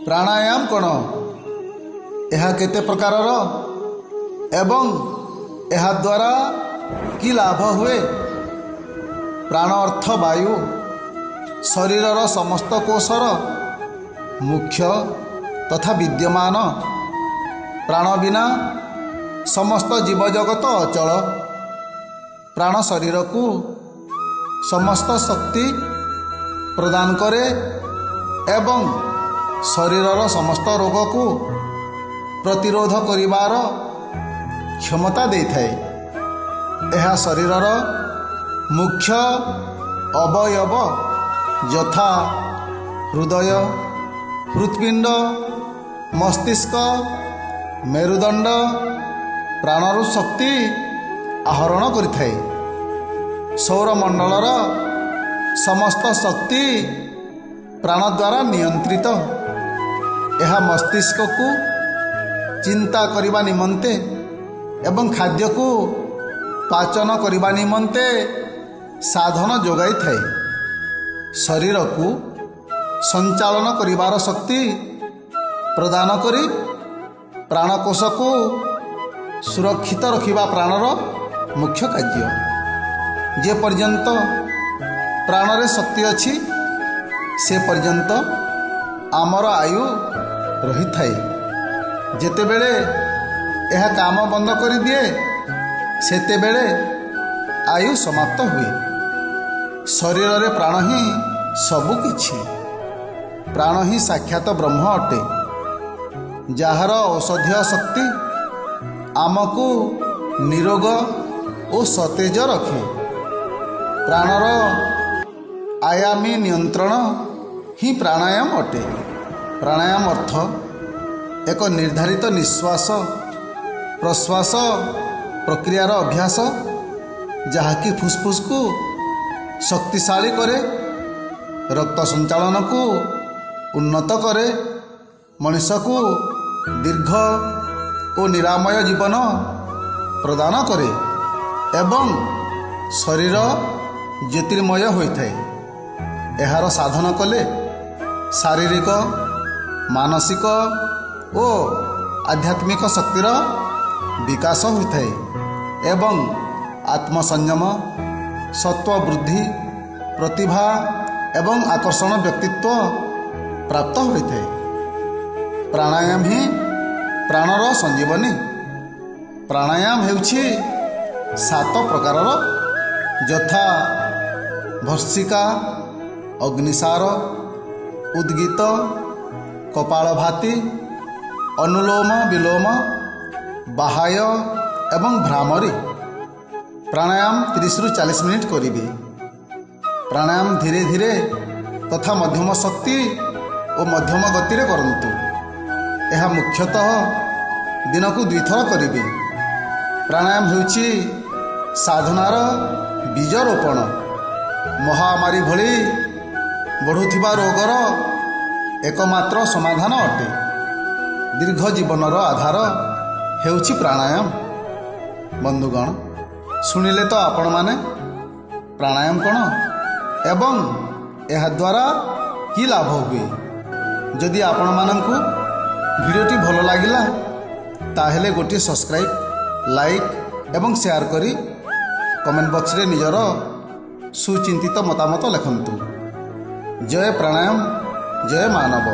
प्राणायाम कौन यह केते प्रकारर एवं यह द्वारा कि लाभ हुए। प्राण अर्थ वायु शरीरर समस्त कोशर मुख्य तथा विद्यमान। प्राण बिना समस्त जीवजगत अचल। प्राण शरीर को समस्त शक्ति प्रदान करे एवं शरीरर समस्त रोग को प्रतिरोध करिवार क्षमता देइथाए। यह शरीरर मुख्य अवयव यथा हृदय, हृत्पिंड, मस्तिष्क, मेरुदंड प्राणर शक्ति आहरण करिथाए। सौरमंडलर समस्त शक्ति प्राण द्वारा नियंत्रित। यह मस्तिष्क को चिंता करिबा निमंते एवं खाद्य को पाचन करिबा निमंते साधन जोगाई थाए। शरीर को संचालन करिबार शक्ति प्रदान करी प्राणकोश को सुरक्षित रखिबा प्राणर मुख्य कार्य। जे पर्यंत प्राणरे शक्ति अच्छी से पर्यंत आमर आयु रही थाए। जेतेबेले यह काम बंद कर दिए सेतेबेले आयु समाप्त हुए। शरीर रे प्राण ही सबु किछि। प्राण ही साक्षात ब्रह्म अटे जार औषधीय शक्ति आमको निरोग और सतेज रखे। प्राणर आयामी नियंत्रण ही प्राणायाम अटे। प्राणायाम अर्थ एक निर्धारित निश्वास प्रश्वास प्रक्रियार अभ्यास जहाँकि फुसफुस को शक्तिशाली करे, रक्त संचालन को उन्नत करे, मनुष्य को दीर्घ और निरामय जीवन प्रदान करे एवं शरीर ज्योतिर्मय होइथाए। एहार साधन कले शारीरिक मानसिक और आध्यात्मिक शक्तिर विकास होइथाए एवं आत्मसंयम सत्व वृद्धि प्रतिभा एवं आकर्षण व्यक्तित्व प्राप्त होइथाए। प्राणायाम ही प्राणर संजीवनी। प्राणायाम हेउछि 7 प्रकारर यथा भर्सिका, अग्निसार, उद्गीत, कपालभाति, अनुलोम विलोम, बाह्य एवं भ्रामरी। प्राणायाम 30 रु 40 मिनिट करिबे। प्राणायाम धीरे धीरे तथा मध्यम शक्ति और मध्यम गति रे करंतु। यह मुख्यतः दिन को 2 थर करिबे। प्राणायाम हेउछि साधनार बीज रोपण। महामारी भली बढ़ुथिबा रोगर एकमात्र समाधान अटे। दीर्घ जीवनर आधार हेउछि प्राणायाम। बंधुगण, शुणिले तो आपण माने प्राणायाम कौन एवं यह द्वारा कि लाभ हुए। जदि आपण मानंकु वीडियोटी भल लागिला ताहेले गोटे सब्सक्राइब, लाइक एवं शेयर करी कमेंट बॉक्स रे निजर सुचिंतित मतामत लिखंतु। जय प्राणायाम, जय मानव।